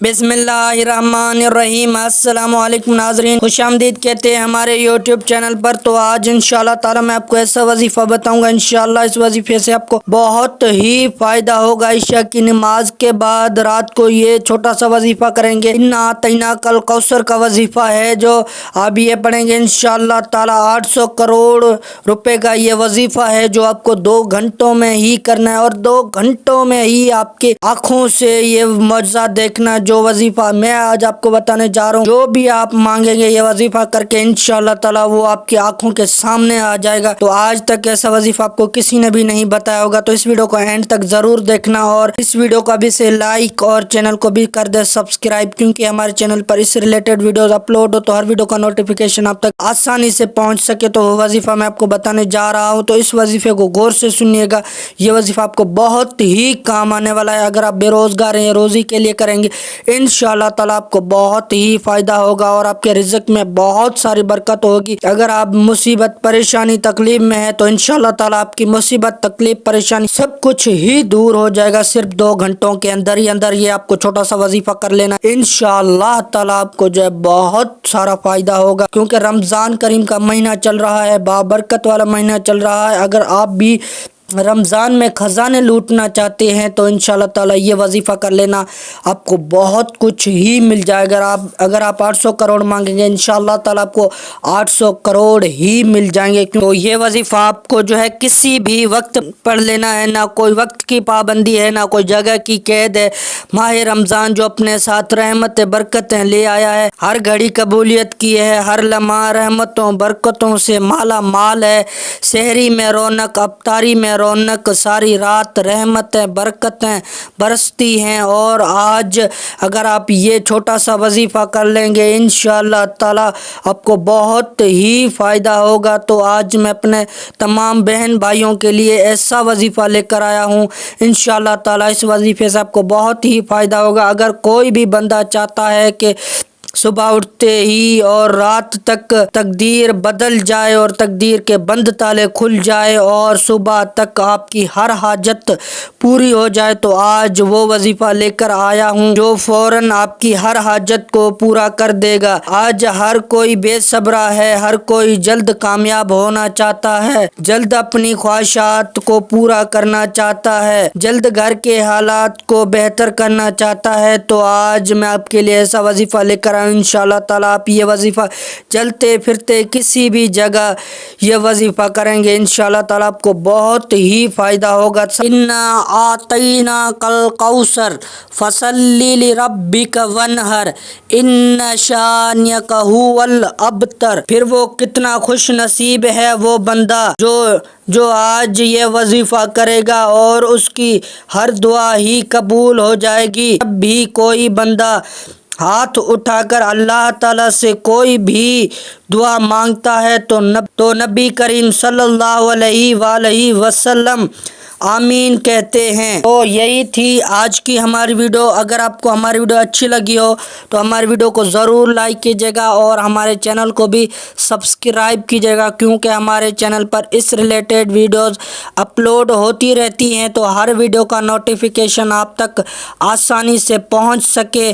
बिस्मिल्लाहिर्रहमानिर्रहीम। अस्सलाम वालेकुम नाज़रीन, खुश आमदीद कहते हैं हमारे यूट्यूब चैनल पर। तो आज इंशाल्लाह ताला मैं आपको ऐसा वजीफ़ा बताऊंगा, इंशाल्लाह इस वजीफ़े से आपको बहुत ही फ़ायदा होगा। ईशा की नमाज के बाद रात को ये छोटा सा वजीफ़ा करेंगे। इन्ना आतैना कल कौसर का वजीफ़ा है जो आप ये पढ़ेंगे इंशाल्लाह ताला। 800 करोड़ रुपए का ये वजीफ़ा है जो आपको 2 घंटों में ही करना है और 2 घंटों में ही आपके आँखों से ये मौजज़ा देखना। जो वजीफ़ा मैं आज आपको बताने जा रहा हूँ, जो भी आप मांगेंगे ये वजीफ़ा करके इंशाल्लाह ताला वो आपकी आंखों के सामने आ जाएगा। तो आज तक ऐसा वजीफ़ा आपको किसी ने भी नहीं बताया होगा, तो इस वीडियो को एंड तक ज़रूर देखना और इस वीडियो को अभी से लाइक और चैनल को भी कर दे सब्सक्राइब, क्योंकि हमारे चैनल पर इस रिलेटेड वीडियोज़ अपलोड हो तो हर वीडियो का नोटिफिकेशन आप तक आसानी से पहुँच सके। तो वो वजीफ़ा मैं आपको बताने जा रहा हूँ, तो इस वजीफ़े को गौर से सुनिएगा। ये वजीफ़ा आपको बहुत ही काम आने वाला है। अगर आप बेरोज़गार हैं, रोज़ी के लिए करेंगे इंशाल्लाह ताला आपको बहुत ही फ़ायदा होगा और आपके रिज़्क़ में बहुत सारी बरकत होगी। अगर आप मुसीबत परेशानी तकलीफ में है तो इंशाल्लाह ताला आपकी मुसीबत तकलीफ परेशानी सब कुछ ही दूर हो जाएगा। सिर्फ 2 घंटों के अंदर ही अंदर ये आपको छोटा सा वजीफ़ा कर लेना, इंशाल्लाह ताला आपको जो है बहुत सारा फ़ायदा होगा। क्योंकि रमज़ान करीम का महीना चल रहा है, बाबरकत वाला महीना चल रहा है। अगर आप भी रमज़ान में ख़जाने लूटना चाहते हैं तो इंशाल्लाह ताला ये वजीफ़ा कर लेना, आपको बहुत कुछ ही मिल जाएगा। अगर आप 800 करोड़ मांगेंगे इंशाल्लाह ताला आपको 800 करोड़ ही मिल जाएंगे। तो ये वजीफ़ा आपको जो है किसी भी वक्त पढ़ लेना है, ना कोई वक्त की पाबंदी है, ना कोई जगह की कैद है। माह रमज़ान जो अपने साथ रहमत बरकतें ले आया है, हर घड़ी कबूलियत की है, हर लम्हा रहमतों बरकतों से माला माल है। शहरी में रौनक, अफ्तारी में रौनक, सारी रात रहमतें बरकतें बरसती हैं। और आज अगर आप ये छोटा सा वजीफ़ा कर लेंगे इंशाल्लाह ताला आपको बहुत ही फ़ायदा होगा। तो आज मैं अपने तमाम बहन भाइयों के लिए ऐसा वजीफ़ा लेकर आया हूँ, इंशाल्लाह ताला इस वजीफ़े से आपको बहुत ही फ़ायदा होगा। अगर कोई भी बंदा चाहता है कि सुबह उठते ही और रात तक तकदीर बदल जाए और तकदीर के बंद ताले खुल जाए और सुबह तक आपकी हर हाजत पूरी हो जाए, तो आज वो वजीफ़ा लेकर आया हूँ जो फ़ौरन आपकी हर हाजत को पूरा कर देगा। आज हर कोई बेसब्रा है, हर कोई जल्द कामयाब होना चाहता है, जल्द अपनी ख्वाहिशात को पूरा करना चाहता है, जल्द घर के हालात को बेहतर करना चाहता है। तो आज मैं आपके लिए ऐसा वजीफ़ा लेकर इंशाल्लाह ताला आप ये वजीफ़ा चलते फिरते किसी भी जगह ये वजीफ़ा करेंगे इंशाल्लाह ताला आपको बहुत ही फ़ायदा होगा। इन्ना आतैना कल कौसर फसल्ली लिरब्बिका वनहर इन्ना शानियका हुवल अबतर। फिर वो कितना खुश नसीब है वो बंदा जो आज ये वजीफ़ा करेगा और उसकी हर दुआ ही कबूल हो जाएगी। जब भी कोई बंदा हाथ उठाकर अल्लाह ताला से कोई भी दुआ मांगता है तो नबी करीम सल्लल्लाहु अलैहि वसल्लम आमीन कहते हैं। तो यही थी आज की हमारी वीडियो। अगर आपको हमारी वीडियो अच्छी लगी हो तो हमारी वीडियो को ज़रूर लाइक कीजिएगा और हमारे चैनल को भी सब्सक्राइब कीजिएगा, क्योंकि हमारे चैनल पर इस रिलेटेड वीडियोस अपलोड होती रहती हैं, तो हर वीडियो का नोटिफिकेशन आप तक आसानी से पहुंच सके।